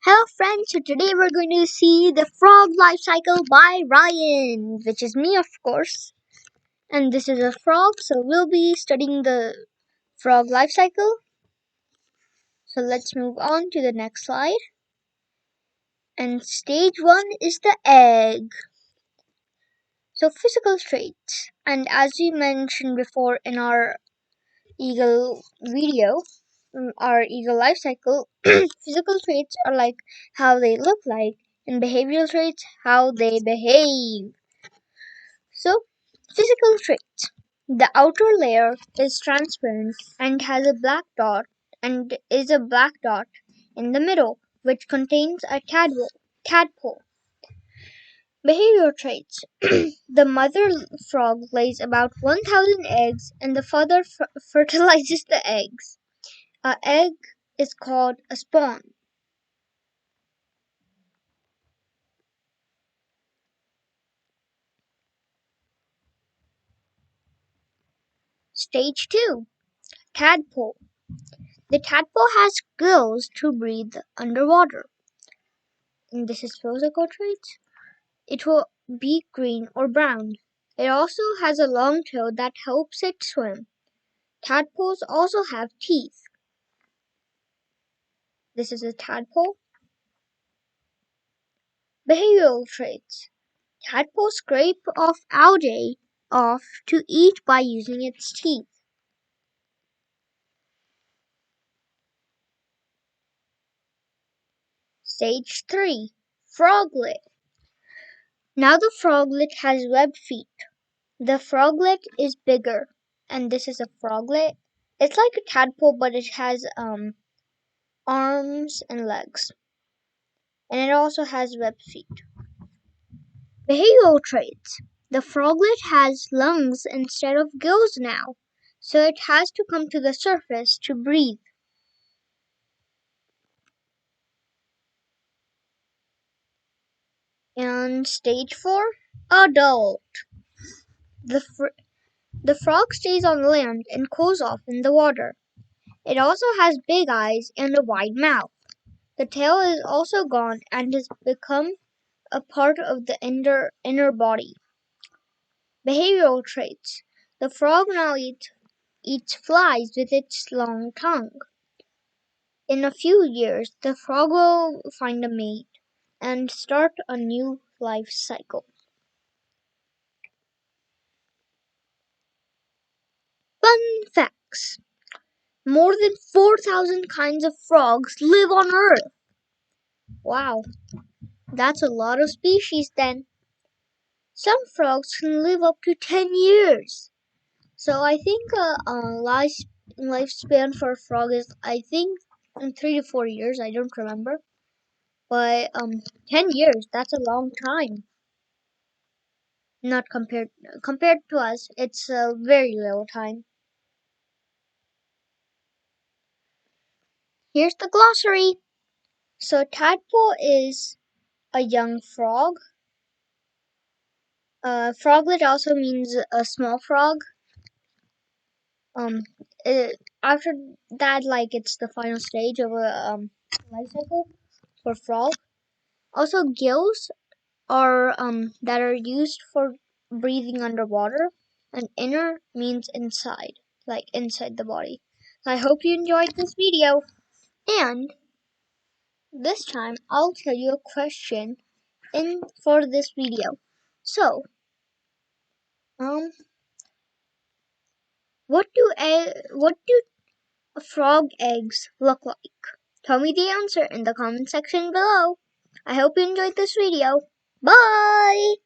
Hello friends, so today we're going to see the frog life cycle by Ryan, which is me of course. And this is a frog, so we'll be studying the frog life cycle. So let's move on to the next slide. And stage 1 is the egg. So physical traits. And as we mentioned before in our eagle video, our eagle life cycle, physical traits are like how they look like, and behavioral traits how they behave. So, physical traits. The outer layer is transparent and has a black dot and is a black dot in the middle, which contains a tadpole. Behavior traits. The mother frog lays about 1,000 eggs and the father fertilizes the eggs. An egg is called a spawn. Stage 2. Tadpole. The tadpole has gills to breathe underwater. And this is physical traits. It will be green or brown. It also has a long tail that helps it swim. Tadpoles also have teeth. This is a tadpole. Behavioral traits. Tadpoles scrape off algae off to eat by using its teeth. Stage 3. Froglet. Now the froglet has webbed feet. The froglet is bigger, and this is a froglet. It's like a tadpole, but it has arms and legs, and it also has webbed feet. Behavioral traits. The froglet has lungs instead of gills now, so it has to come to the surface to breathe. And stage 4, adult. The frog stays on land and cools off in the water. It also has big eyes and a wide mouth. The tail is also gone and has become a part of the inner body. Behavioral traits. The frog now eats flies with its long tongue. In a few years, the frog will find a mate and start a new life cycle. Fun facts. More than 4,000 kinds of frogs live on Earth. Wow, that's a lot of species then. Some frogs can live up to 10 years. So I think lifespan for a frog is, I think, 3 to 4 years. I don't remember, but 10 years. That's a long time. Not compared to us, it's a very little time. Here's the glossary. So tadpole is a young frog. Froglet also means a small frog. After that, like, it's the final stage of a life cycle for frog. Also, gills are that are used for breathing underwater, and inner means inside, like inside the body. So I hope you enjoyed this video, and this time I'll tell you a question in for this video. So, what do frog eggs look like? Tell me the answer in the comment section below. I hope you enjoyed this video. Bye!